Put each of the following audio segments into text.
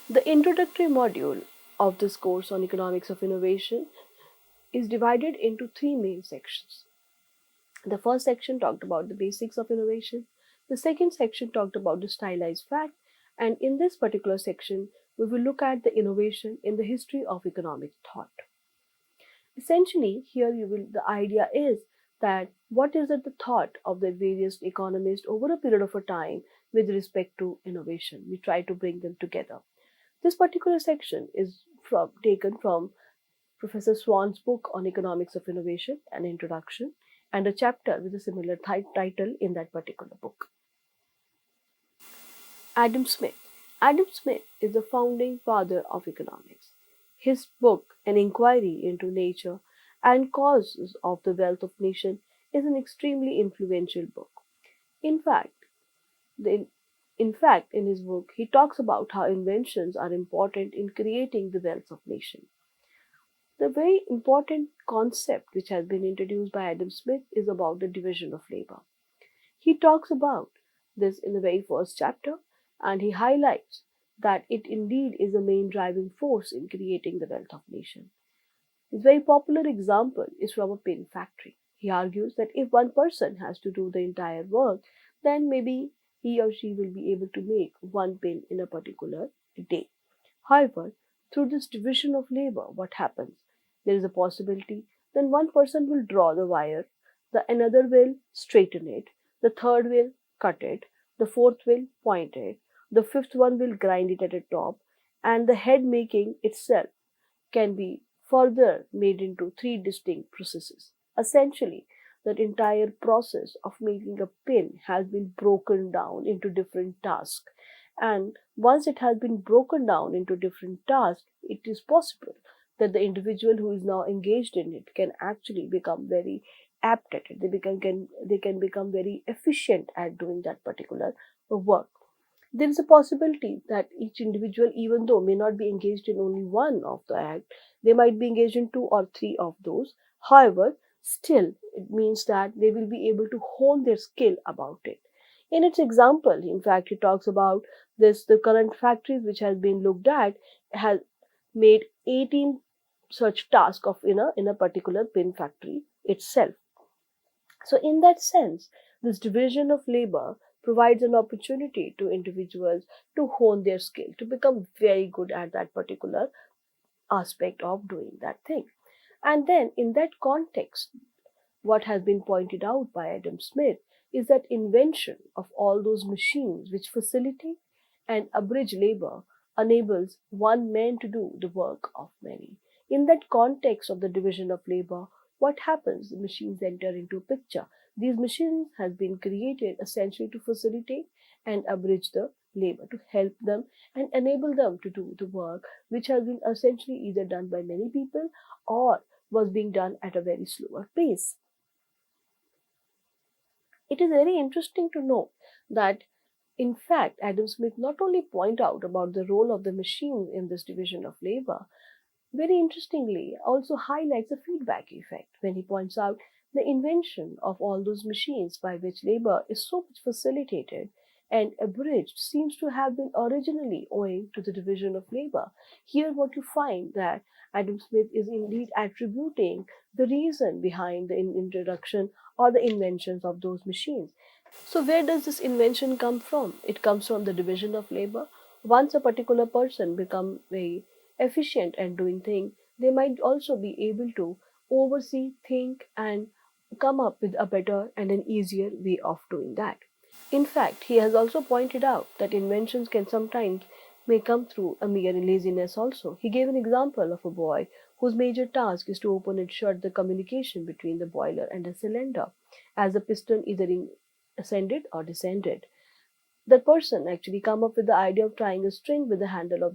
The introductory module of this course on economics of innovation is divided into three main sections. The first section talked about the basics of innovation. The second section talked about the stylized fact. And in this particular section, we will look at the innovation in the history of economic thought. Essentially, here the idea is that what is at the thought of the various economists over a period of a time with respect to innovation. We try to bring them together. This particular section is taken from Professor Swan's book on economics of innovation, an introduction, and a chapter with a similar title in that particular book. Adam Smith. Adam Smith is the founding father of economics. His book, An Inquiry into Nature and Causes of the Wealth of Nation, is an extremely influential book. In fact, the, in his book, he talks about how inventions are important in creating the wealth of nation. The very important concept which has been introduced by Adam Smith is about the division of labor. He talks about this in the very first chapter, and he highlights that it indeed is the main driving force in creating the wealth of nation. His very popular example is from a pin factory. He argues that if one person has to do the entire work, then maybe he or she will be able to make one pin in a particular day. However, through this division of labor, what happens? There is a possibility then one person will draw the wire, the another will straighten it, the third will cut it, the fourth will point it, the fifth one will grind it at the top, and the head making itself can be further made into three distinct processes. Essentially, that entire process of making a pin has been broken down into different tasks. And once it has been broken down into different tasks, it is possible that the individual who is now engaged in it can actually become very apt at it. They can become very efficient at doing that particular work. There is a possibility that each individual, even though may not be engaged in only one of the act, they might be engaged in two or three of those. However, still, it means that they will be able to hone their skill about it. In its example, in fact, he talks about the current factories which has been looked at has made 18 such tasks of in a particular pin factory itself. So, in that sense, this division of labor provides an opportunity to individuals to hone their skill, to become very good at that particular aspect of doing that thing. And then, in that context, what has been pointed out by Adam Smith is that invention of all those machines which facilitate and abridge labor enables one man to do the work of many. In that context of the division of labor, what happens? The machines enter into picture. These machines have been created essentially to facilitate and abridge the labor, to help them and enable them to do the work which has been essentially either done by many people or was being done at a very slower pace. It is very interesting to know that in fact Adam Smith not only point out about the role of the machines in this division of labor, very interestingly also highlights the feedback effect when he points out the invention of all those machines by which labor is so much facilitated and abridged seems to have been originally owing to the division of labor. Here what you find that Adam Smith is indeed attributing the reason behind the introduction or the inventions of those machines. So where does this invention come from? It comes from the division of labor. Once a particular person become very efficient at doing things, they might also be able to oversee, think, and come up with a better and an easier way of doing that. In fact, he has also pointed out that inventions can sometimes may come through a mere laziness also. He gave an example of a boy whose major task is to open and shut the communication between the boiler and the cylinder as the piston either ascended or descended. That person actually come up with the idea of trying a string with the handle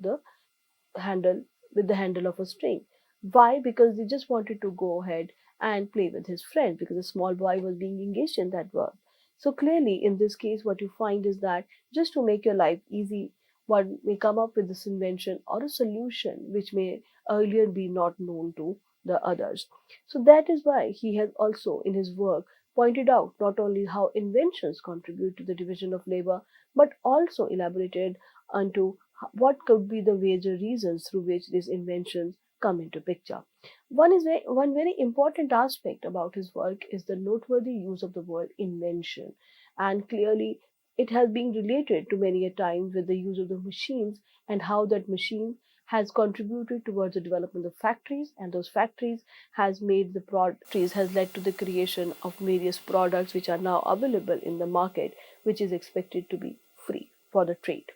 the handle of a string. Why? Because they just wanted to go ahead and play with his friend because a small boy was being engaged in that work. So clearly, in this case, what you find is that just to make your life easy, one may come up with this invention or a solution which may earlier be not known to the others. So that is why he has also in his work pointed out not only how inventions contribute to the division of labor, but also elaborated onto what could be the major reasons through which these inventions come into picture. One very important aspect about his work is the noteworthy use of the word invention, and clearly it has been related to many a time with the use of the machines and how that machine has contributed towards the development of factories, and those factories has led to the creation of various products which are now available in the market, which is expected to be free for the trade.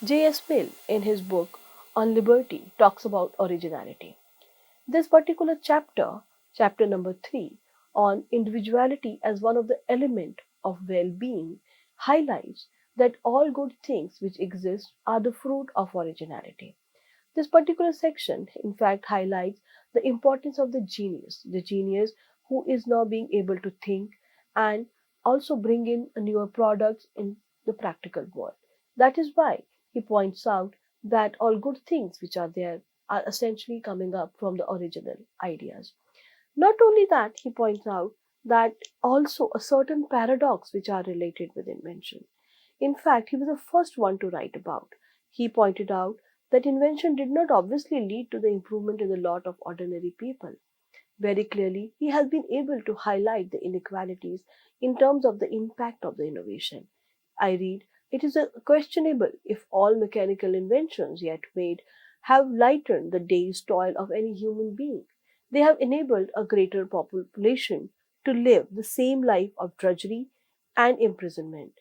J.S. Mill, in his book on liberty, talks about originality. This particular chapter, chapter number 3, on individuality as one of the elements of well-being, highlights that all good things which exist are the fruit of originality. This particular section, in fact, highlights the importance of the genius who is now being able to think and also bring in newer products in the practical world. That is why he points out that all good things which are there are essentially coming up from the original ideas. Not only that, he points out that also a certain paradox which are related with invention. In fact, he was the first one to write about. He pointed out that invention did not obviously lead to the improvement in the lot of ordinary people. Very clearly, he has been able to highlight the inequalities in terms of the impact of the innovation. I read, it is questionable if all mechanical inventions yet made have lightened the day's toil of any human being. They have enabled a greater population to live the same life of drudgery and imprisonment,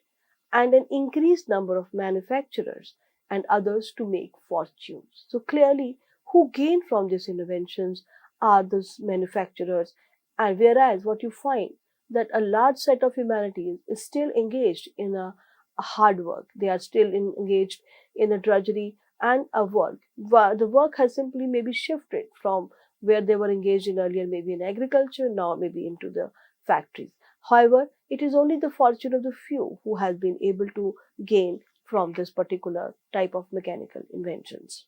and an increased number of manufacturers and others to make fortunes. So clearly, who gain from these inventions are those manufacturers, and whereas what you find that a large set of humanity is still engaged in a hard work, they are still engaged in a drudgery and a work. The work has simply maybe shifted from where they were engaged in earlier, maybe in agriculture, now maybe into the factories. However, it is only the fortune of the few who has been able to gain from this particular type of mechanical inventions.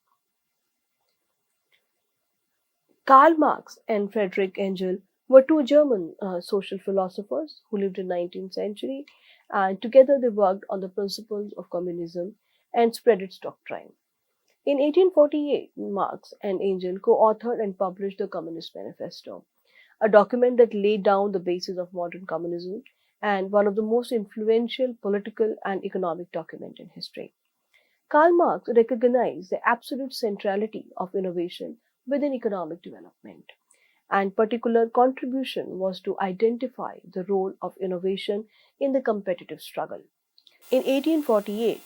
Karl Marx and Friedrich Engel were two German social philosophers who lived in the 19th century, and together they worked on the principles of communism and spread its doctrine. In 1848, Marx and Engel co-authored and published the Communist Manifesto, a document that laid down the basis of modern communism and one of the most influential political and economic documents in history. Karl Marx recognized the absolute centrality of innovation within economic development, and particular contribution was to identify the role of innovation in the competitive struggle. In 1848,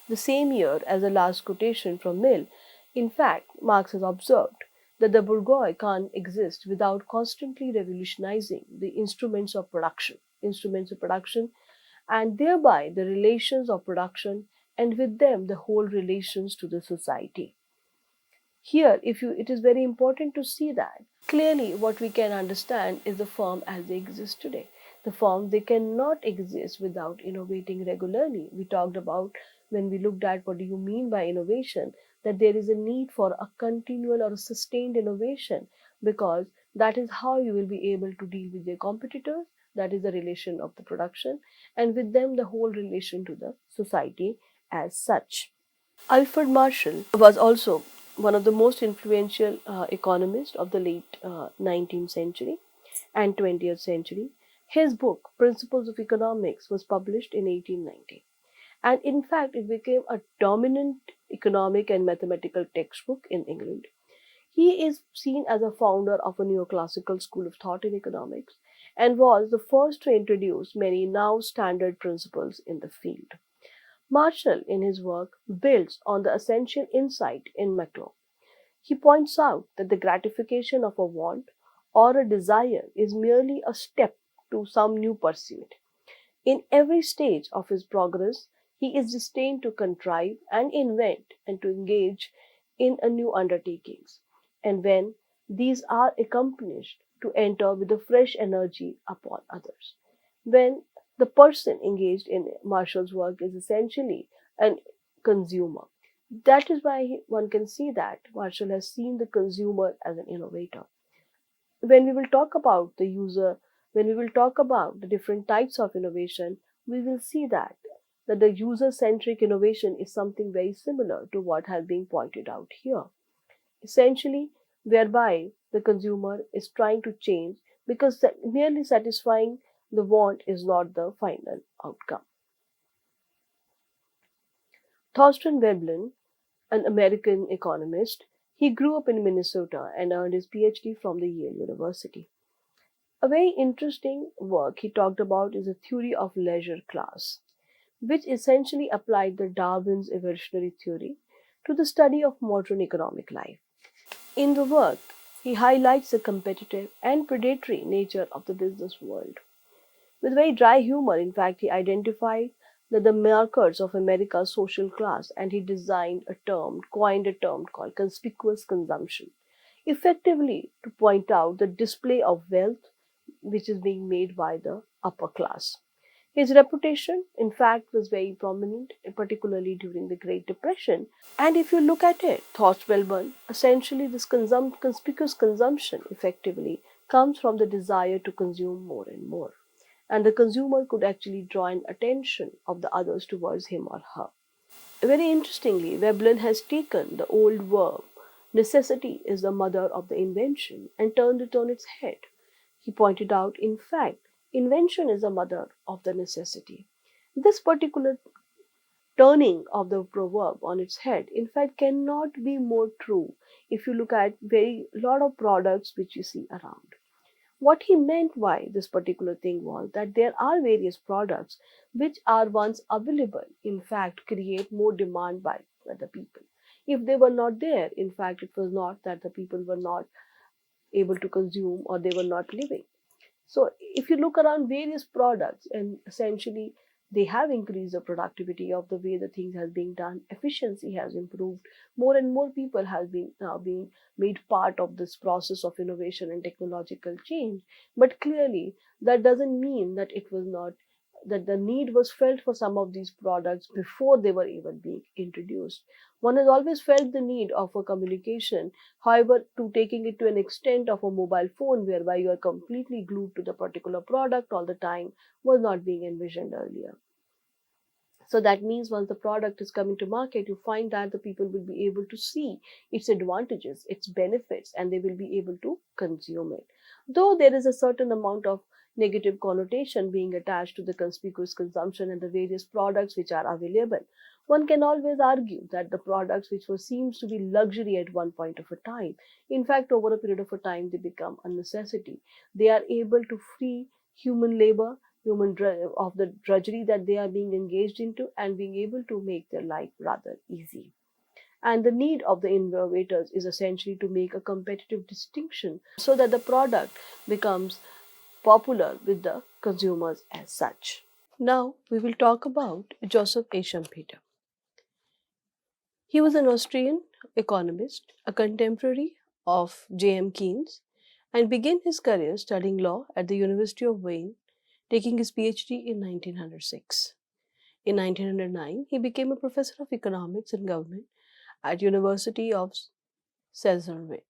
the same year as the last quotation from Mill, in fact, Marx has observed that the bourgeois can't exist without constantly revolutionizing the instruments of production, and thereby the relations of production, and with them the whole relations to the society. Here, it is very important to see that clearly what we can understand is the firm as they exist today. The firm, they cannot exist without innovating regularly. We talked about when we looked at what do you mean by innovation, that there is a need for a continual or a sustained innovation, because that is how you will be able to deal with your competitors. That is the relation of the production, and with them the whole relation to the society as such. Alfred Marshall was also one of the most influential economists of the late 19th century and 20th century. His book, Principles of Economics, was published in 1890. And in fact, it became a dominant economic and mathematical textbook in England. He is seen as a founder of a neoclassical school of thought in economics and was the first to introduce many now standard principles in the field. Marshall, in his work, builds on the essential insight in macro. He points out that the gratification of a want or a desire is merely a step to some new pursuit. In every stage of his progress, he is destined to contrive and invent and to engage in a new undertakings. And when these are accomplished, to enter with a fresh energy upon others. When the person engaged in Marshall's work is essentially a consumer. That is why one can see that Marshall has seen the consumer as an innovator. When we will talk about the user When we will talk about the different types of innovation, we will see that the user-centric innovation is something very similar to what has been pointed out here. Essentially, whereby the consumer is trying to change because merely satisfying the want is not the final outcome. Thorsten Veblen, an American economist, he grew up in Minnesota and earned his PhD from the Yale University. A very interesting work he talked about is a theory of leisure class, which essentially applied the Darwin's evolutionary theory to the study of modern economic life. In the work, he highlights the competitive and predatory nature of the business world. With very dry humor, in fact, he identified the markers of America's social class and he coined a term called conspicuous consumption, effectively to point out the display of wealth which is being made by the upper class. His reputation, in fact, was very prominent, particularly during the Great Depression. And if you look at it, thoughts Wellburn, essentially this conspicuous consumption effectively comes from the desire to consume more and more. And the consumer could actually draw an attention of the others towards him or her. Very interestingly, Veblen has taken the old verb, necessity is the mother of the invention, and turned it on its head. He pointed out, in fact, invention is the mother of the necessity. This particular turning of the proverb on its head, in fact, cannot be more true if you look at very lot of products which you see around. What he meant by this particular thing was that there are various products which are once available, in fact, create more demand by the people. If they were not there, in fact, it was not that the people were not able to consume or they were not living. So if you look around various products and essentially they have increased the productivity of the way the things has been done, efficiency has improved, more and more people have been now being made part of this process of innovation and technological change. But clearly that doesn't mean that it was not that the need was felt for some of these products before they were even being introduced. One has always felt the need of a communication. However, to taking it to an extent of a mobile phone whereby you are completely glued to the particular product all the time was not being envisioned earlier. So that means once the product is coming to market, you find that the people will be able to see its advantages, its benefits, and they will be able to consume it. Though there is a certain amount of negative connotation being attached to the conspicuous consumption and the various products which are available, one can always argue that the products which were seems to be luxury at one point of a time, in fact, over a period of a time, they become a necessity. They are able to free human labor of the drudgery that they are being engaged into and being able to make their life rather easy. And the need of the innovators is essentially to make a competitive distinction so that the product becomes popular with the consumers as such. Now we will talk about Joseph A. Schumpeter. He was an Austrian economist, a contemporary of J.M. Keynes, and began his career studying law at the University of Wien, taking his PhD in 1906. In 1909, he became a professor of economics and government at University of Sazerwitz.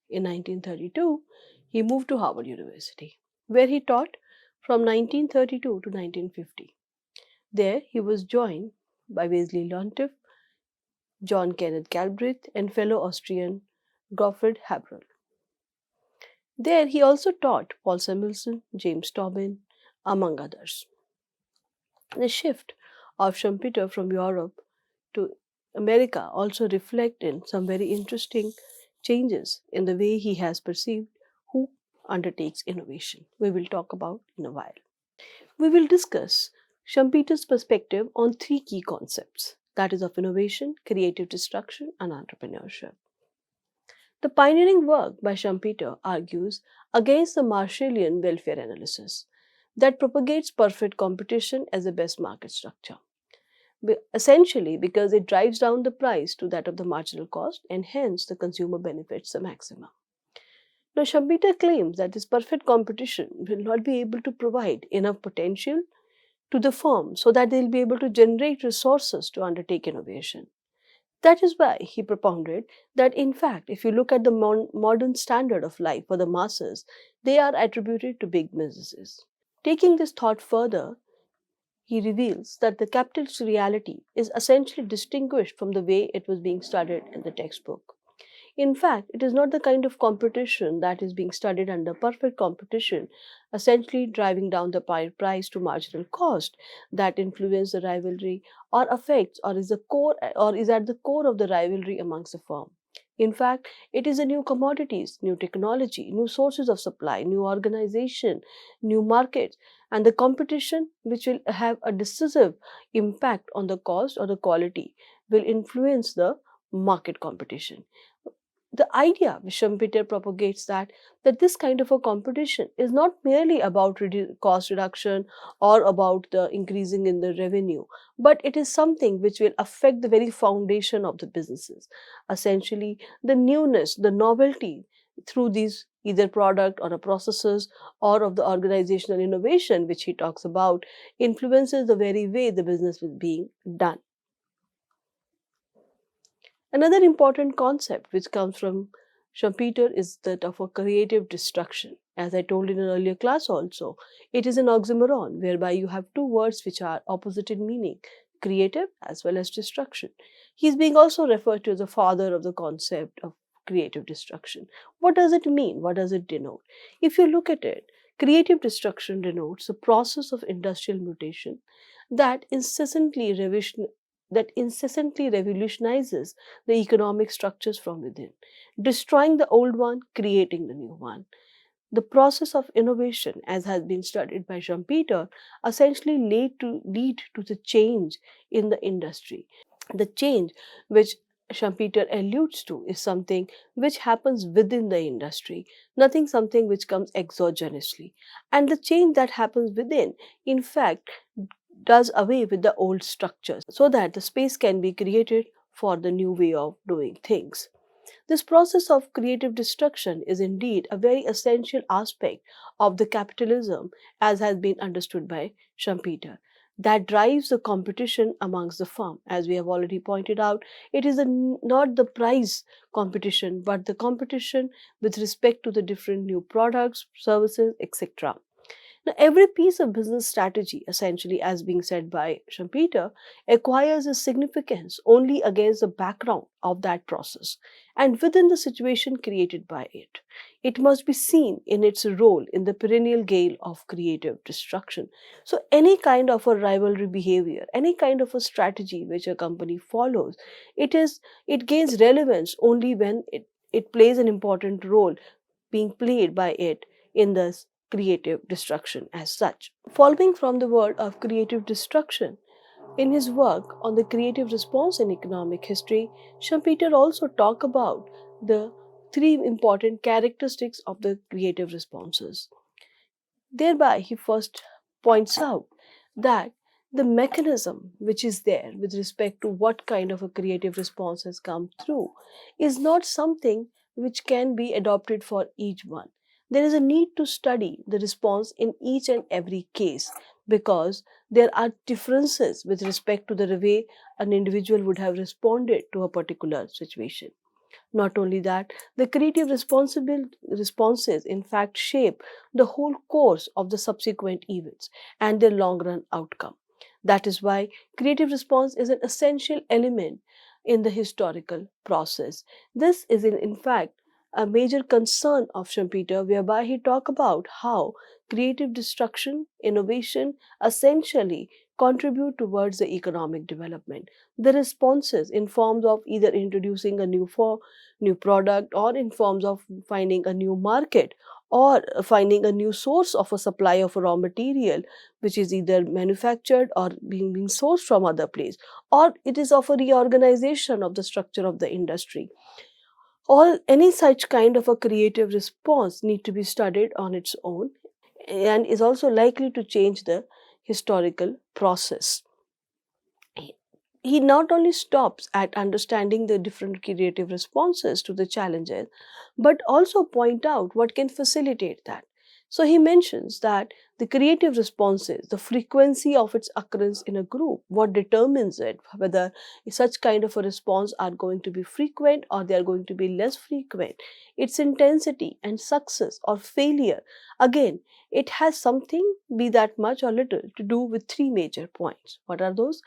In 1932, he moved to Harvard University, where he taught from 1932 to 1950. There, he was joined by Wesley Lontief, John Kenneth Galbraith, and fellow Austrian Gottfried Haberl. There, he also taught Paul Samuelson, James Tobin, among others. The shift of Schumpeter from Europe to America also reflect in some very interesting changes in the way he has perceived who undertakes innovation. We will talk about in a while. We will discuss Schumpeter's perspective on three key concepts, that is of innovation, creative destruction, and entrepreneurship. The pioneering work by Schumpeter argues against the Marshallian welfare analysis that propagates perfect competition as the best market structure. Essentially, because it drives down the price to that of the marginal cost and hence the consumer benefits the maximum. Now, Schumpeter claims that this perfect competition will not be able to provide enough potential to the firm so that they will be able to generate resources to undertake innovation. That is why he propounded that, in fact, if you look at the modern standard of life for the masses, they are attributed to big businesses. Taking this thought further, he reveals that the capitalist reality is essentially distinguished from the way it was being studied in the textbook. In fact, it is not the kind of competition that is being studied under perfect competition, essentially driving down the price to marginal cost that influence the rivalry or affects or is at the core of the rivalry amongst the firm. In fact, it is the new commodities, new technology, new sources of supply, new organization, new markets, and the competition which will have a decisive impact on the cost or the quality will influence the market competition. The idea which Schumpeter propagates that this kind of a competition is not merely about cost reduction or about the increasing in the revenue, but it is something which will affect the very foundation of the businesses. Essentially, the newness, the novelty through these either product or a processes or of the organizational innovation which he talks about influences the very way the business is being done. Another important concept which comes from Schumpeter is that of a creative destruction. As I told in an earlier class also, it is an oxymoron whereby you have two words which are opposite in meaning, creative as well as destruction. He is being also referred to as the father of the concept of creative destruction. What does it mean? What does it denote? If you look at it, creative destruction denotes a process of industrial mutation that incessantly revolutionizes the economic structures from within, destroying the old one, creating the new one. The process of innovation, as has been studied by Schumpeter, essentially lead to the change in the industry. The change which Schumpeter alludes to is something which happens within the industry, nothing something which comes exogenously. And the change that happens within, in fact, does away with the old structures so that the space can be created for the new way of doing things. This process of creative destruction is indeed a very essential aspect of the capitalism as has been understood by Schumpeter. That drives the competition amongst the firm. As we have already pointed out, it is not the price competition, but the competition with respect to the different new products, services, etc. Now, every piece of business strategy, essentially, as being said by Schumpeter, acquires a significance only against the background of that process and within the situation created by it. It must be seen in its role in the perennial gale of creative destruction. So, any kind of a rivalry behavior, any kind of a strategy which a company follows, it gains relevance only when it plays an important role being played by it in this creative destruction as such. Following from the word of creative destruction, in his work on the creative response in economic history, Schumpeter also talked about the three important characteristics of the creative responses. Thereby, he first points out that the mechanism which is there with respect to what kind of a creative response has come through is not something which can be adopted for each one. There is a need to study the response in each and every case because there are differences with respect to the way an individual would have responded to a particular situation. Not only that, the creative responses in fact shape the whole course of the subsequent events and their long run outcome. That is why creative response is an essential element in the historical process. This is in fact a major concern of Schumpeter, whereby he talks about how creative destruction, innovation essentially contribute towards the economic development. The responses in forms of either introducing a new product or in forms of finding a new market or finding a new source of a supply of a raw material which is either manufactured or being sourced from other place, or it is of a reorganization of the structure of the industry. All any such kind of a creative response need to be studied on its own and is also likely to change the historical process. He not only stops at understanding the different creative responses to the challenges, but also point out what can facilitate that. So he mentions that the creative responses, the frequency of its occurrence in a group, what determines it, whether such kind of a response are going to be frequent or they are going to be less frequent, its intensity and success or failure. Again, it has something, be that much or little, to do with three major points. What are those?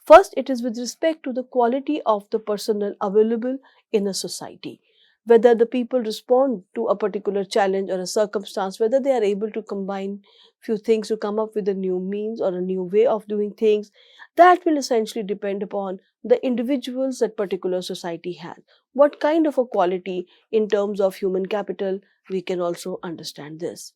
First, it is with respect to the quality of the personnel available in a society. Whether the people respond to a particular challenge or a circumstance, whether they are able to combine few things to come up with a new means or a new way of doing things, that will essentially depend upon the individuals that particular society has. What kind of a quality in terms of human capital, we can also understand this.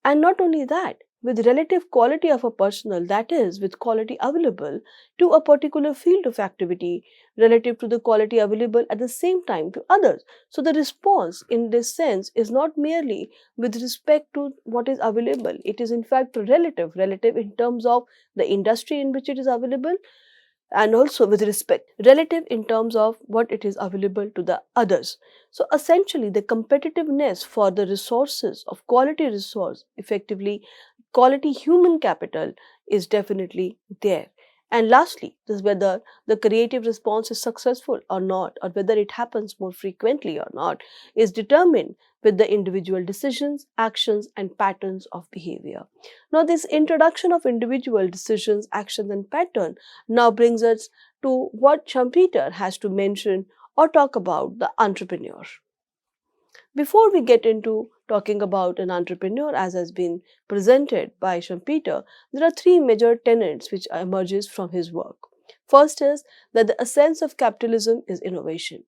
And not only that, with relative quality of a personnel, that is, with quality available to a particular field of activity relative to the quality available at the same time to others. So, the response in this sense is not merely with respect to what is available, it is in fact relative in terms of the industry in which it is available, and also with respect relative in terms of what it is available to the others. So essentially the competitiveness for the resources of quality resource, effectively quality human capital, is definitely there. And lastly, this whether the creative response is successful or not, or whether it happens more frequently or not, is determined with the individual decisions, actions, and patterns of behavior. Now, this introduction of individual decisions, actions, and pattern now brings us to what Schumpeter has to mention or talk about the entrepreneur. Before we get into talking about an entrepreneur as has been presented by Schumpeter, there are three major tenets which emerges from his work. First is that the essence of capitalism is innovation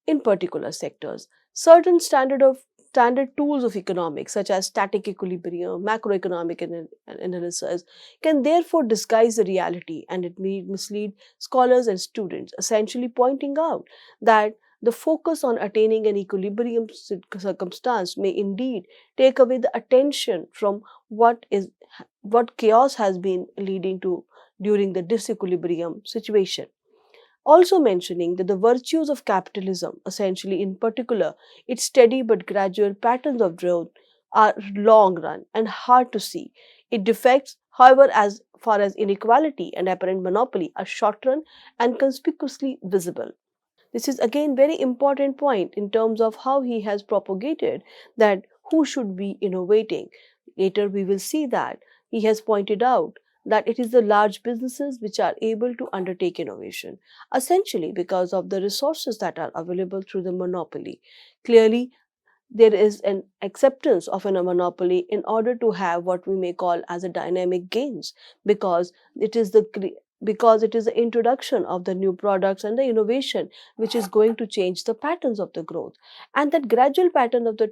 in particular sectors. Certain standard tools of economics such as static equilibrium, macroeconomic analysis can therefore disguise the reality, and it may mislead scholars and students, essentially pointing out that the focus on attaining an equilibrium circumstance may indeed take away the attention from what chaos has been leading to during the disequilibrium situation. Also mentioning that the virtues of capitalism, essentially in particular its steady but gradual patterns of growth, are long run and hard to see. Its defects, however, as far as inequality and apparent monopoly, are short run and conspicuously visible. This is again very important point in terms of how he has propagated that who should be innovating. Later we will see that he has pointed out that it is the large businesses which are able to undertake innovation, essentially because of the resources that are available through the monopoly. Clearly, there is an acceptance of a monopoly in order to have what we may call as a dynamic gains, because it is the introduction of the new products and the innovation which is going to change the patterns of the growth. And that gradual pattern of the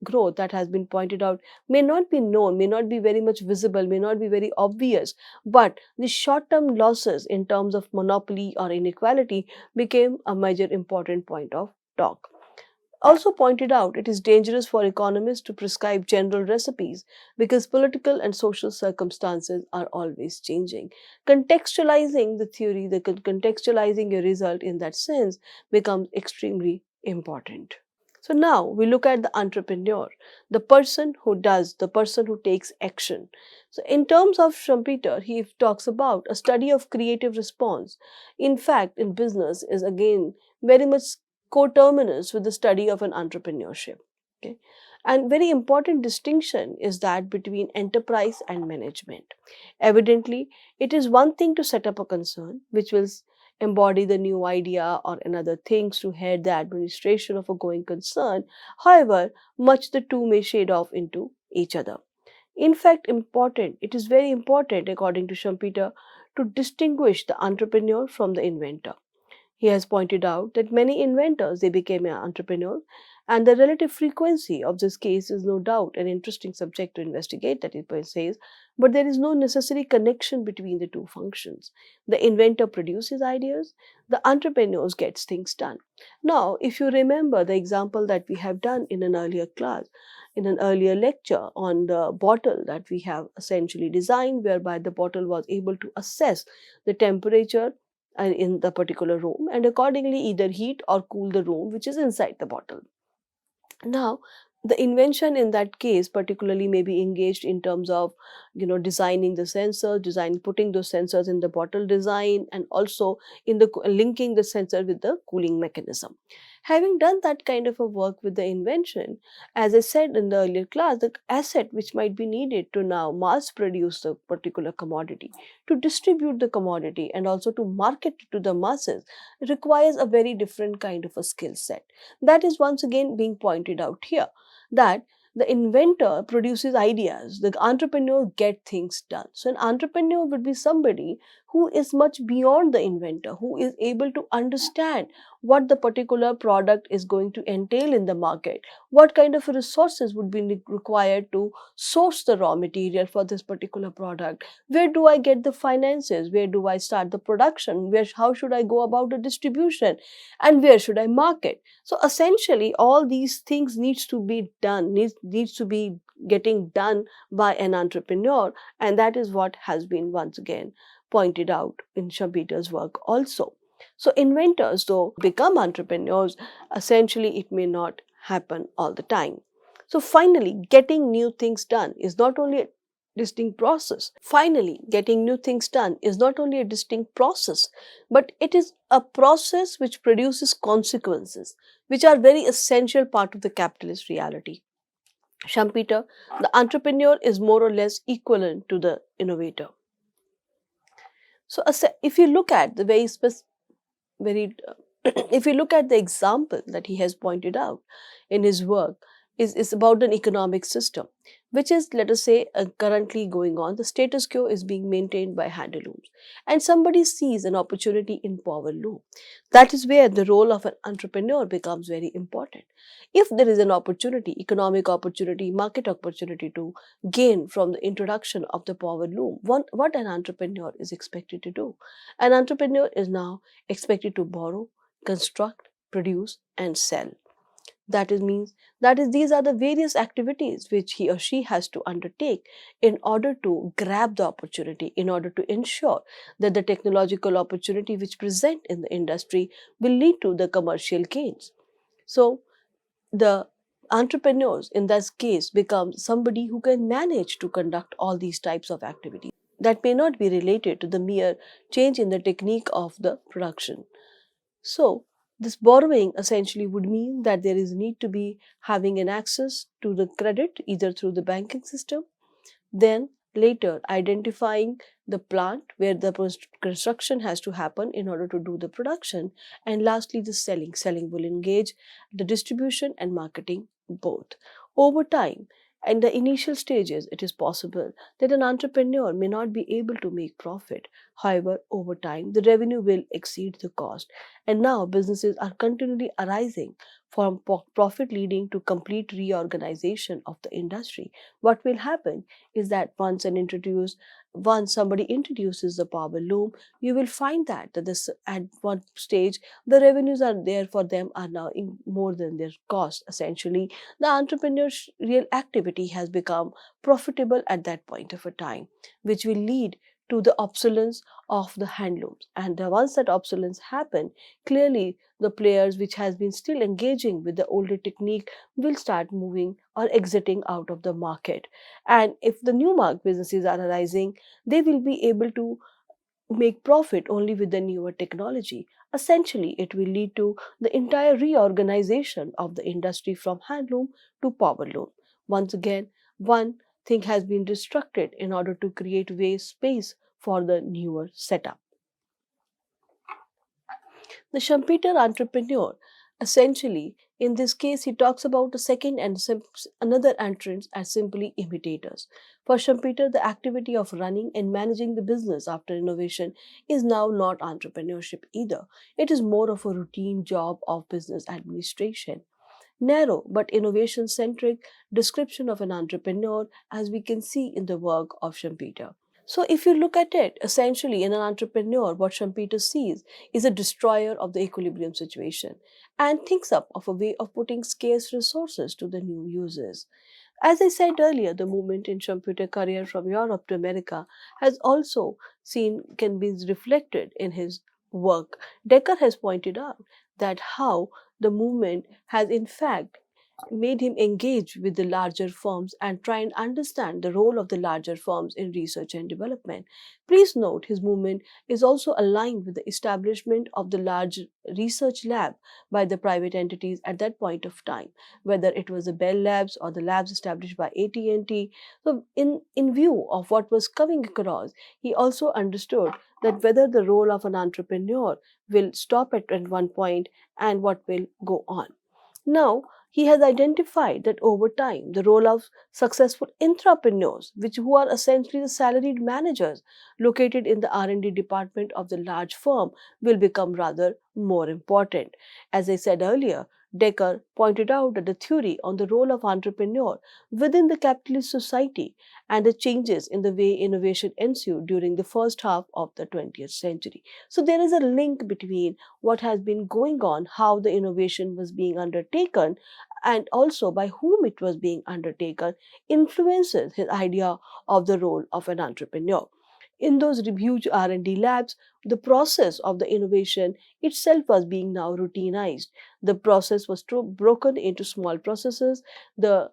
growth that has been pointed out may not be known, may not be very much visible, may not be very obvious, but the short term losses in terms of monopoly or inequality became a major important point of talk. Also pointed out it is dangerous for economists to prescribe general recipes because political and social circumstances are always changing. Contextualizing the theory, contextualizing a result in that sense becomes extremely important. So now we look at the entrepreneur, the person who does, the person who takes action. So in terms of Schumpeter, he talks about a study of creative response. In fact, in business is again very much coterminous with the study of an entrepreneurship. Okay? And very important distinction is that between enterprise and management. Evidently, it is one thing to set up a concern which will embody the new idea or another things to head the administration of a going concern. However, much the two may shade off into each other. In fact, it is very important according to Schumpeter to distinguish the entrepreneur from the inventor. He has pointed out that many inventors they became an entrepreneur, and the relative frequency of this case is no doubt an interesting subject to investigate, that he says, but there is no necessary connection between the two functions. The inventor produces ideas, the entrepreneur gets things done. Now, if you remember the example that we have done in an earlier class, in an earlier lecture on the bottle that we have essentially designed, whereby the bottle was able to assess the temperature in the particular room and accordingly either heat or cool the room which is inside the bottle. Now, The invention in that case particularly may be engaged in terms of designing the sensors, putting those sensors in the bottle design, and also in the linking the sensor with the cooling mechanism. Having done that kind of a work with the invention, as I said in the earlier class, the asset which might be needed to now mass produce the particular commodity, to distribute the commodity, and also to market it to the masses requires a very different kind of a skill set. That is once again being pointed out here, that the inventor produces ideas, the entrepreneur get things done. So an entrepreneur would be somebody who is much beyond the inventor, who is able to understand what the particular product is going to entail in the market, what kind of resources would be required to source the raw material for this particular product, where do I get the finances, where do I start the production, how should I go about the distribution, and where should I market. So essentially, all these things needs to be done, needs to be getting done by an entrepreneur, and that is what has been once again pointed out in Schumpeter's work also. So inventors, though, become entrepreneurs, essentially it may not happen all the time. So finally, getting new things done is not only a distinct process. Finally, getting new things done is not only a distinct process, but it is a process which produces consequences, which are very essential part of the capitalist reality. Schumpeter, the entrepreneur, is more or less equivalent to the innovator. So, if you look at the very if you look at the example that he has pointed out in his work, is about an economic system which is, let us say, currently going on. The status quo is being maintained by handlooms, and somebody sees an opportunity in power loom. That is where the role of an entrepreneur becomes very important. If there is an opportunity, economic opportunity, market opportunity to gain from the introduction of the power loom, what an entrepreneur is expected to do? An entrepreneur is now expected to borrow, construct, produce, and sell. That is these are the various activities which he or she has to undertake in order to grab the opportunity, in order to ensure that the technological opportunity which present in the industry will lead to the commercial gains. So the entrepreneurs in this case become somebody who can manage to conduct all these types of activities that may not be related to the mere change in the technique of the production. So, this borrowing essentially would mean that there is need to be having an access to the credit either through the banking system, then later identifying the plant where the construction has to happen in order to do the production, and lastly the selling will engage the distribution and marketing both. Over time, in the initial stages, it is possible that an entrepreneur may not be able to make profit. However, over time, the revenue will exceed the cost, and now businesses are continually arising from profit, leading to complete reorganization of the industry. What will happen is that once somebody introduces the power loom, you will find that this at one stage the revenues are there for them are now more than their cost. Essentially, the entrepreneur's real activity has become profitable at that point of a time, which will lead to the obsolescence of the handlooms. And once that obsolescence happen, clearly the players which has been still engaging with the older technique will start moving or exiting out of the market. And if the new mark businesses are arising, they will be able to make profit only with the newer technology. Essentially, it will lead to the entire reorganization of the industry from handloom to power loom. Once again, one thing has been destructed in order to create waste space for the newer setup. The Schumpeter entrepreneur, essentially, in this case, he talks about a second and another entrance as simply imitators. For Schumpeter, the activity of running and managing the business after innovation is now not entrepreneurship either. It is more of a routine job of business administration. Narrow but innovation centric description of an entrepreneur, as we can see in the work of Schumpeter. So, if you look at it, essentially, in an entrepreneur, what Schumpeter sees is a destroyer of the equilibrium situation and thinks up of a way of putting scarce resources to the new uses. As I said earlier, the movement in Schumpeter career from Europe to America has also can be reflected in his work. Decker has pointed out that how the movement has in fact made him engage with the larger firms and try and understand the role of the larger firms in research and development. Please note his movement is also aligned with the establishment of the large research lab by the private entities at that point of time, whether it was the Bell Labs or the labs established by AT&T. So in view of what was coming across, he also understood that whether the role of an entrepreneur will stop at one point and what will go on. Now, he has identified that over time, the role of successful entrepreneurs, which who are essentially the salaried managers located in the R&D department of the large firm, will become rather more important. As I said earlier, Decker pointed out that the theory on the role of entrepreneur within the capitalist society and the changes in the way innovation ensued during the first half of the 20th century. So there is a link between what has been going on, how the innovation was being undertaken, and also by whom it was being undertaken, influences his idea of the role of an entrepreneur. In those huge R&D labs, the process of the innovation itself was being now routinized. The process was broken into small processes. The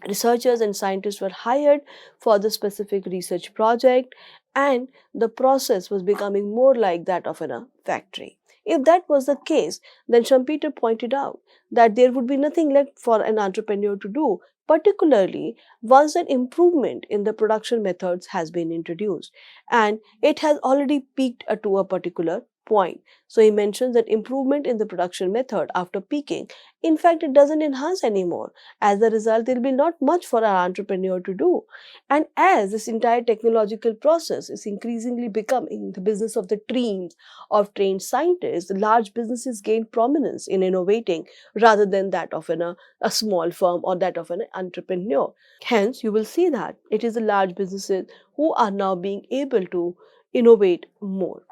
researchers and scientists were hired for the specific research project, and the process was becoming more like that of in a factory. If that was the case, then Schumpeter pointed out that there would be nothing left for an entrepreneur to do, particularly once an improvement in the production methods has been introduced and it has already peaked to a particular point. So he mentions that improvement in the production method after peaking, in fact, it doesn't enhance anymore. As a result, there will be not much for an entrepreneur to do. And as this entire technological process is increasingly becoming the business of the dreams of trained scientists, large businesses gain prominence in innovating rather than that of a small firm or that of an entrepreneur. Hence, you will see that it is the large businesses who are now being able to innovate more.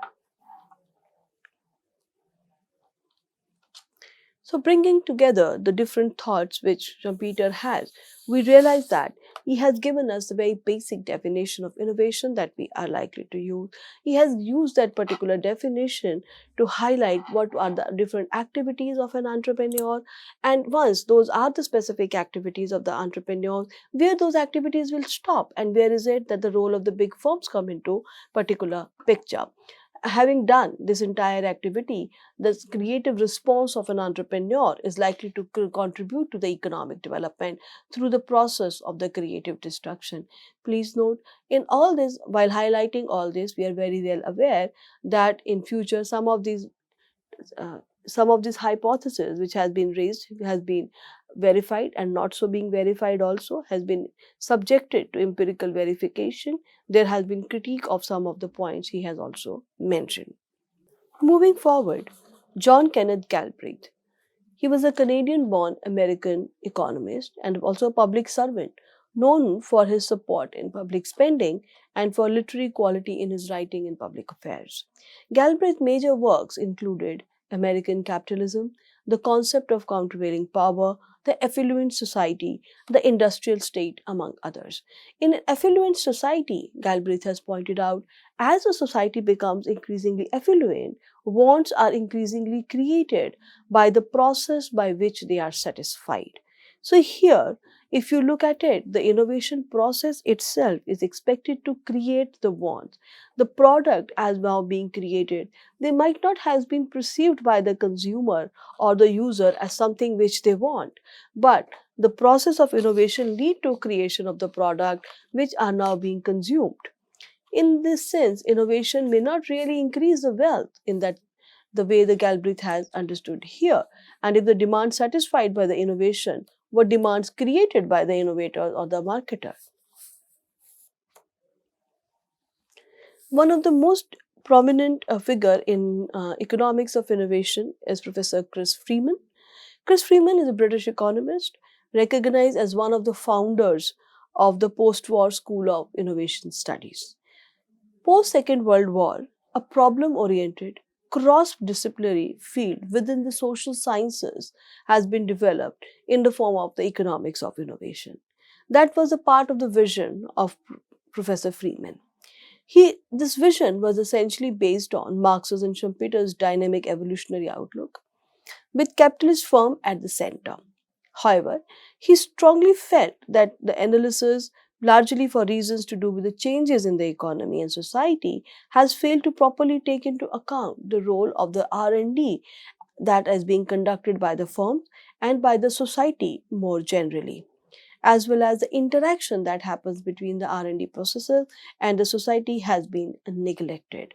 So, bringing together the different thoughts which Schumpeter has, we realize that he has given us the very basic definition of innovation that we are likely to use. He has used that particular definition to highlight what are the different activities of an entrepreneur, and once those are the specific activities of the entrepreneur, where those activities will stop and where is it that the role of the big firms come into particular picture. Having done this entire activity, the creative response of an entrepreneur is likely to contribute to the economic development through the process of the creative destruction. Please note, in all this, while highlighting all this, we are very well aware that in future uh, some of these hypotheses which has been raised has been verified, and not so being verified also has been subjected to empirical verification. There has been critique of some of the points he has also mentioned. Moving forward, John Kenneth Galbraith. He was a Canadian born American economist and also a public servant, known for his support in public spending and for literary quality in his writing in public affairs. Galbraith's major works included American Capitalism, The Concept of Countervailing Power, The Affluent Society, The Industrial State, among others. In an affluent society, Galbraith has pointed out, as a society becomes increasingly affluent, wants are increasingly created by the process by which they are satisfied. So, here, if you look at it, the innovation process itself is expected to create the wants. The product, as now being created, they might not have been perceived by the consumer or the user as something which they want, but the process of innovation lead to creation of the product which are now being consumed. In this sense, innovation may not really increase the wealth in that the way the Galbraith has understood here. And if the demand satisfied by the innovation, what demands created by the innovator or the marketer? One of the most prominent figure in economics of innovation is Professor Chris Freeman. Chris Freeman is a British economist recognized as one of the founders of the post-war School of Innovation Studies. Post Second World War, a problem oriented, cross disciplinary field within the social sciences has been developed in the form of the economics of innovation. That was a part of the vision of Professor Freeman. This vision was essentially based on Marx's and Schumpeter's dynamic evolutionary outlook, with capitalist firm at the center. However, he strongly felt that the analysis, largely for reasons to do with the changes in the economy and society, has failed to properly take into account the role of the R&D that is being conducted by the firm and by the society more generally, as well as the interaction that happens between the R&D processes and the society has been neglected.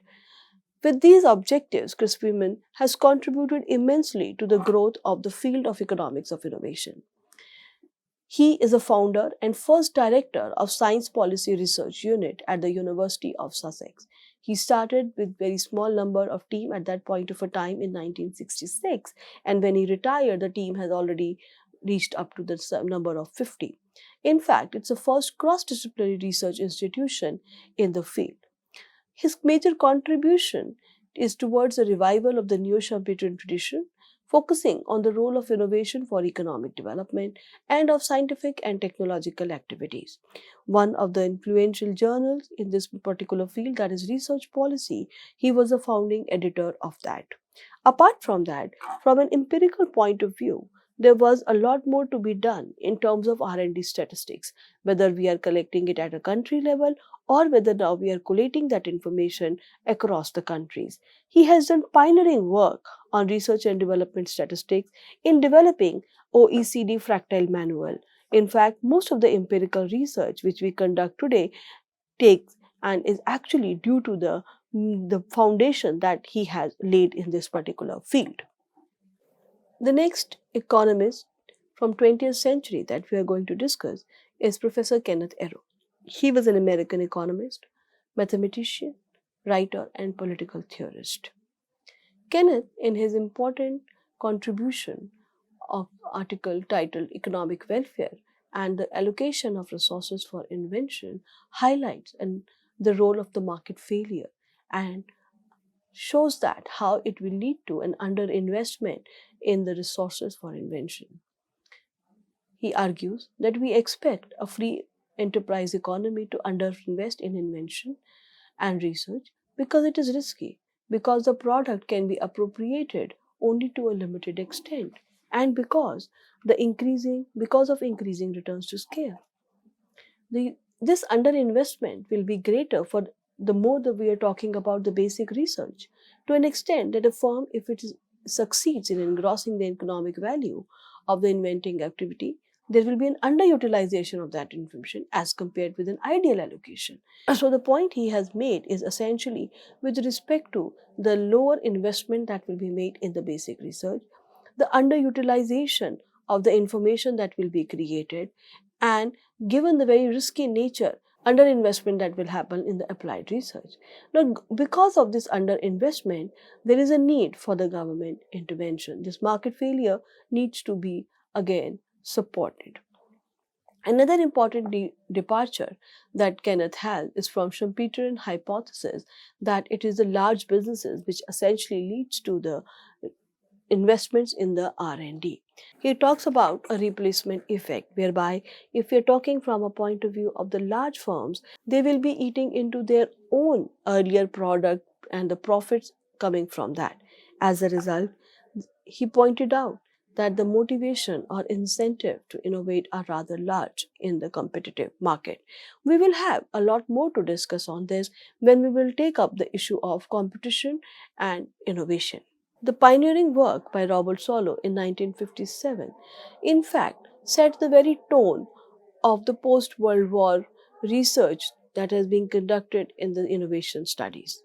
With these objectives, Chris Freeman has contributed immensely to the growth of the field of economics of innovation. He is a founder and first director of Science Policy Research Unit at the University of Sussex. He started with very small number of team at that point of a time in 1966, and when he retired, the team has already reached up to the number of 50. In fact, it's the first cross-disciplinary research institution in the field. His major contribution is towards the revival of the neo-Schumpeterian tradition, focusing on the role of innovation for economic development and of scientific and technological activities. One of the influential journals in this particular field, that is Research Policy, he was a founding editor of that. Apart from that, from an empirical point of view, there was a lot more to be done in terms of R&D statistics, whether we are collecting it at a country level or whether now we are collating that information across the countries. He has done pioneering work on research and development statistics in developing OECD fractile manual. In fact, most of the empirical research which we conduct today takes and is actually due to the foundation that he has laid in this particular field. The next economist from 20th century that we are going to discuss is Professor Kenneth Arrow. He was an American economist, mathematician, writer, and political theorist. Kenneth, in his important contribution of article titled Economic Welfare and the Allocation of Resources for Invention, highlights the role of the market failure and shows that how it will lead to an underinvestment in the resources for invention. He argues that we expect a free enterprise economy to underinvest in invention and research because it is risky, because the product can be appropriated only to a limited extent, and because of increasing returns to scale. This underinvestment will be greater for the more that we are talking about the basic research, to an extent that a firm, if succeeds in engrossing the economic value of the inventing activity, there will be an underutilization of that information as compared with an ideal allocation. So the point he has made is essentially with respect to the lower investment that will be made in the basic research, the underutilization of the information that will be created, and given the very risky nature, underinvestment that will happen in the applied research. Now, because of this underinvestment, there is a need for the government intervention. This market failure needs to be again supported. Another important departure that Kenneth has is from Schumpeterian hypothesis that it is the large businesses which essentially leads to the investments in the R&D. He talks about a replacement effect whereby if you're talking from a point of view of the large firms, they will be eating into their own earlier product and the profits coming from that. As a result, he pointed out that the motivation or incentive to innovate are rather large in the competitive market. We will have a lot more to discuss on this when we will take up the issue of competition and innovation. The pioneering work by Robert Solow in 1957, in fact, set the very tone of the post-World War research that has been conducted in the innovation studies.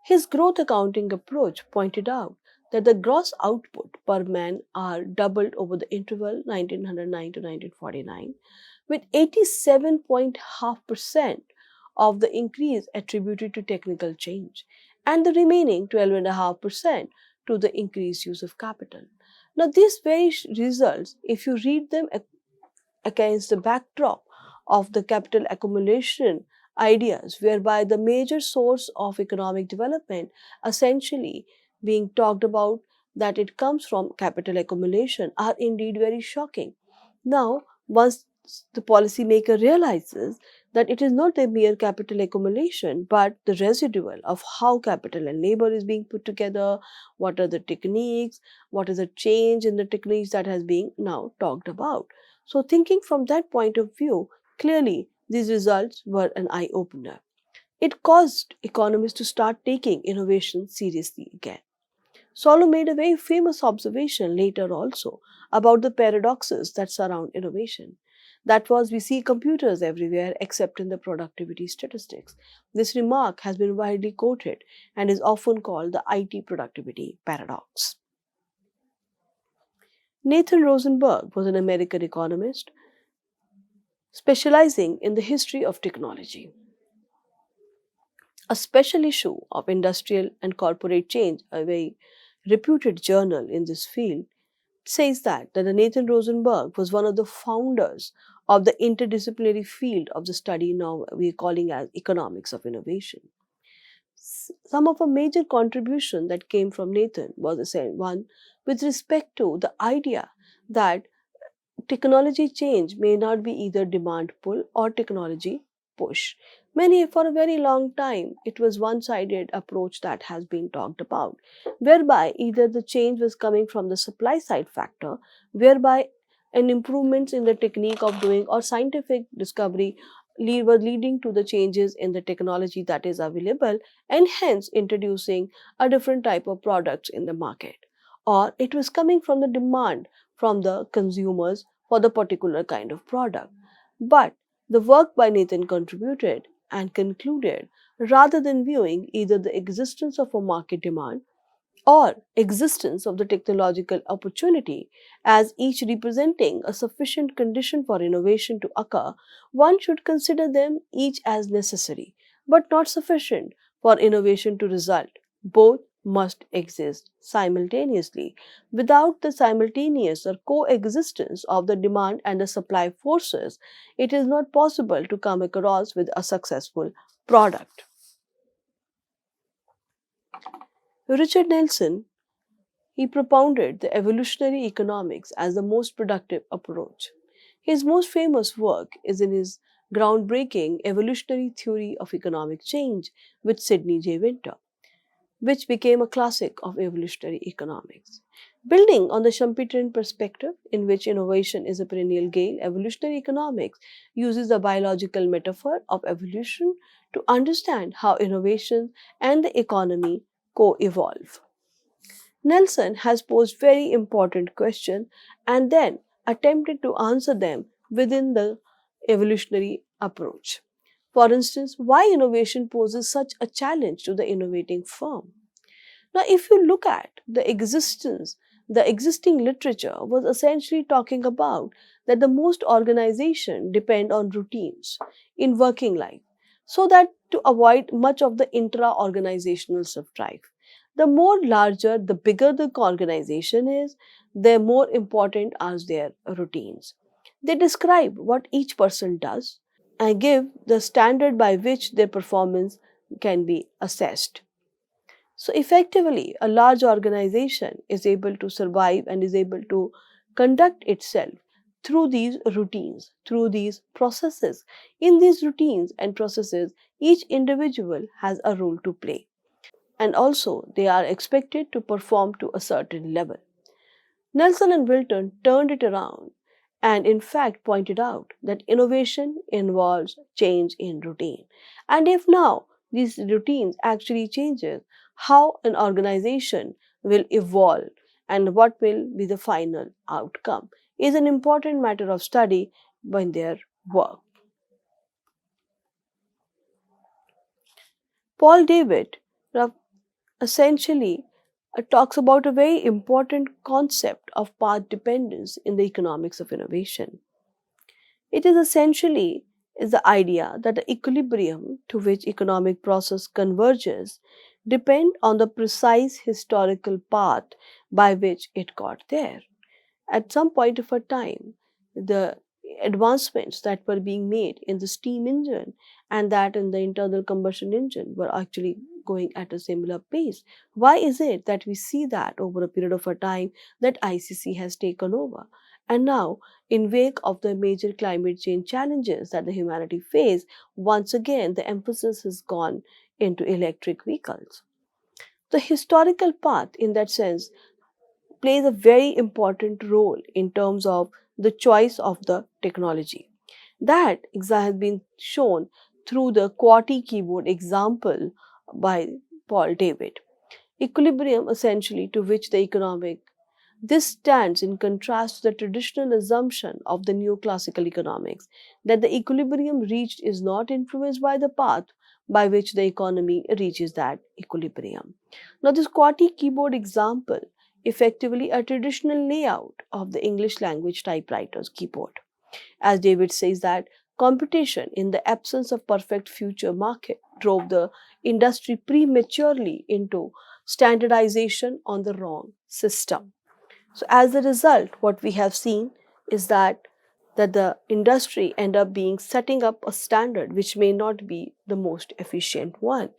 His growth accounting approach pointed out that the gross output per man hour doubled over the interval 1909 to 1949, with 87.5% of the increase attributed to technical change and the remaining 12.5% to the increased use of capital. Now, these very results, if you read them against the backdrop of the capital accumulation ideas, whereby the major source of economic development essentially being talked about that it comes from capital accumulation, are indeed very shocking. Now, once the policymaker realizes that it is not the mere capital accumulation, but the residual of how capital and labor is being put together, what are the techniques, what is the change in the techniques that has been now talked about. So, thinking from that point of view, clearly these results were an eye opener. It caused economists to start taking innovation seriously again. Solow made a very famous observation later also about the paradoxes that surround innovation. That was, we see computers everywhere except in the productivity statistics. This remark has been widely quoted and is often called the IT productivity paradox. Nathan Rosenberg was an American economist specializing in the history of technology. A special issue of industrial and corporate change, a very reputed journal in this field, says that the Nathan Rosenberg was one of the founders of the interdisciplinary field of the study now we are calling as economics of innovation. Some of a major contribution that came from Nathan was the same one with respect to the idea that technology change may not be either demand pull or technology push. Many, for a very long time, it was one-sided approach that has been talked about, whereby either the change was coming from the supply side factor, whereby an improvements in the technique of doing or scientific discovery were leading to the changes in the technology that is available and hence introducing a different type of products in the market, or it was coming from the demand from the consumers for the particular kind of product. But the work by Nathan contributed and concluded rather than viewing either the existence of a market demand or existence of the technological opportunity as each representing a sufficient condition for innovation to occur, one should consider them each as necessary but not sufficient for innovation to result. Both must exist simultaneously. Without the simultaneous or coexistence of the demand and the supply forces, it is not possible to come across with a successful product. Richard Nelson, he propounded the evolutionary economics as the most productive approach. His most famous work is in his groundbreaking Evolutionary Theory of Economic Change with Sidney J. Winter, which became a classic of evolutionary economics. Building on the Schumpeterian perspective, in which innovation is a perennial gain, evolutionary economics uses the biological metaphor of evolution to understand how innovation and the economy co evolve. Nelson has posed very important questions and then attempted to answer them within the evolutionary approach. For instance, why innovation poses such a challenge to the innovating firm? Now, if you look at the existing literature was essentially talking about that the most organization depend on routines in working life, so that to avoid much of the intra-organizational strife. The more larger, the bigger the organization is, the more important are their routines. They describe what each person does and give the standard by which their performance can be assessed. So, effectively, a large organization is able to survive and is able to conduct itself through these routines, through these processes. In these routines and processes, each individual has a role to play, and also they are expected to perform to a certain level. Nelson and Wilton turned it around and, in fact, pointed out that innovation involves change in routine. And if now these routines actually changes, how an organization will evolve and what will be the final outcome is an important matter of study in their work. Paul David essentially talks about a very important concept of path dependence in the economics of innovation. It is essentially is the idea that the equilibrium to which economic process converges depend on the precise historical path by which it got there. At some point of a time, the advancements that were being made in the steam engine and that in the internal combustion engine were actually going at a similar pace. Why is it that we see that over a period of a time that ICC has taken over? And now, in wake of the major climate change challenges that the humanity face, once again the emphasis has gone into electric vehicles. The historical path, in that sense, plays a very important role in terms of the choice of the technology. That has been shown through the QWERTY keyboard example by Paul David. Equilibrium, essentially, to which the economic this stands in contrast to the traditional assumption of the neoclassical economics that the equilibrium reached is not influenced by the path by which the economy reaches that equilibrium. Now, this QWERTY keyboard example effectively a traditional layout of the English language typewriter's keyboard. As David says that competition in the absence of perfect future market drove the industry prematurely into standardization on the wrong system. So as a result, what we have seen is that the industry end up being setting up a standard which may not be the most efficient one.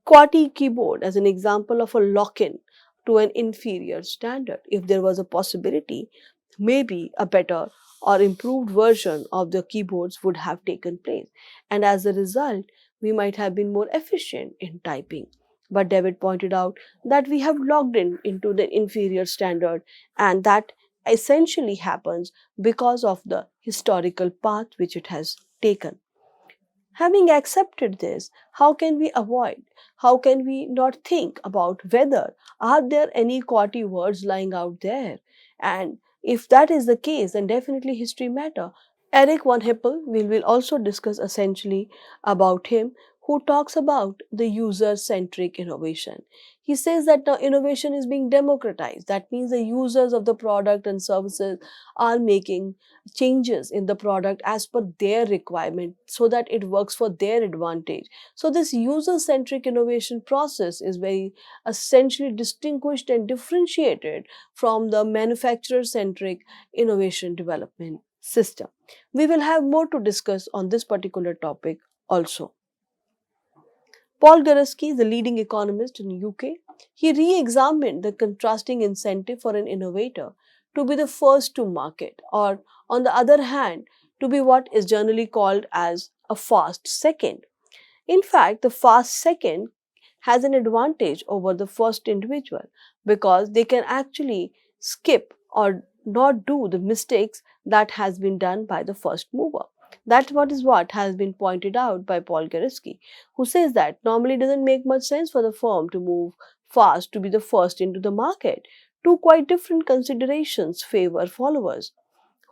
QWERTY keyboard as an example of a lock-in to an inferior standard. If there was a possibility, maybe a better or improved version of the keyboards would have taken place. And as a result, we might have been more efficient in typing. But David pointed out that we have logged in into the inferior standard, and that essentially happens because of the historical path which it has taken. Having accepted this, how can we avoid? How can we not think about whether are there any quality words lying out there? And if that is the case, then definitely history matter. Eric von Hippel, we will also discuss essentially about him, who talks about the user-centric innovation. He says that now innovation is being democratized. That means the users of the product and services are making changes in the product as per their requirement so that it works for their advantage. So this user-centric innovation process is very essentially distinguished and differentiated from the manufacturer-centric innovation development system. We will have more to discuss on this particular topic also. Paul Gurski, the leading economist in UK, he re-examined the contrasting incentive for an innovator to be the first to market, or on the other hand, to be what is generally called as a fast second. In fact, the fast second has an advantage over the first individual because they can actually skip or not do the mistakes that has been done by the first mover. That's what has been pointed out by Paul Gariski, who says that normally it doesn't make much sense for the firm to move fast to be the first into the market. Two quite different considerations favor followers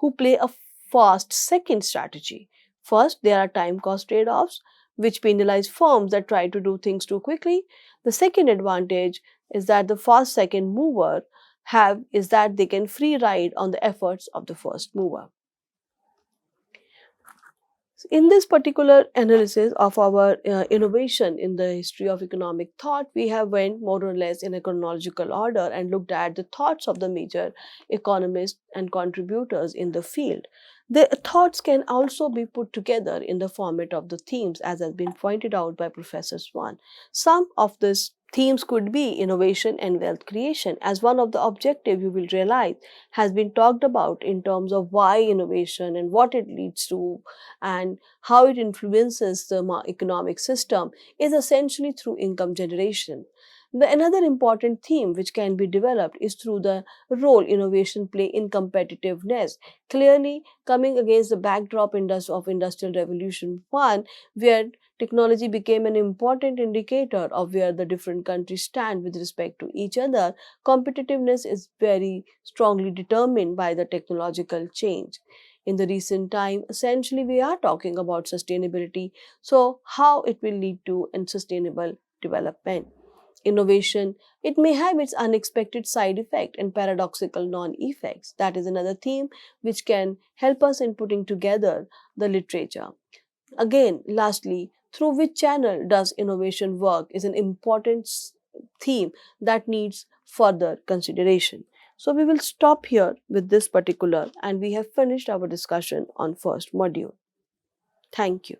who play a fast second strategy. First, there are time cost trade offs, which penalize firms that try to do things too quickly. The second advantage is that the fast second mover have is that they can free ride on the efforts of the first mover. In this particular analysis of our innovation in the history of economic thought, we have went more or less in a chronological order and looked at the thoughts of the major economists and contributors in the field. The thoughts can also be put together in the format of the themes, as has been pointed out by Professor Swan. Some of these themes could be innovation and wealth creation, as one of the objectives you will realize has been talked about in terms of why innovation and what it leads to and how it influences the economic system is essentially through income generation. Another important theme which can be developed is through the role innovation play in competitiveness, clearly coming against the backdrop of Industrial Revolution 1, where technology became an important indicator of where the different countries stand with respect to each other. Competitiveness is very strongly determined by the technological change. In the recent time, essentially we are talking about sustainability. So how it will lead to unsustainable development. Innovation, it may have its unexpected side effect and paradoxical non-effects. That is another theme which can help us in putting together the literature. Again, lastly, through which channel does innovation work is an important theme that needs further consideration. So we will stop here with this particular, and we have finished our discussion on first module. Thank you.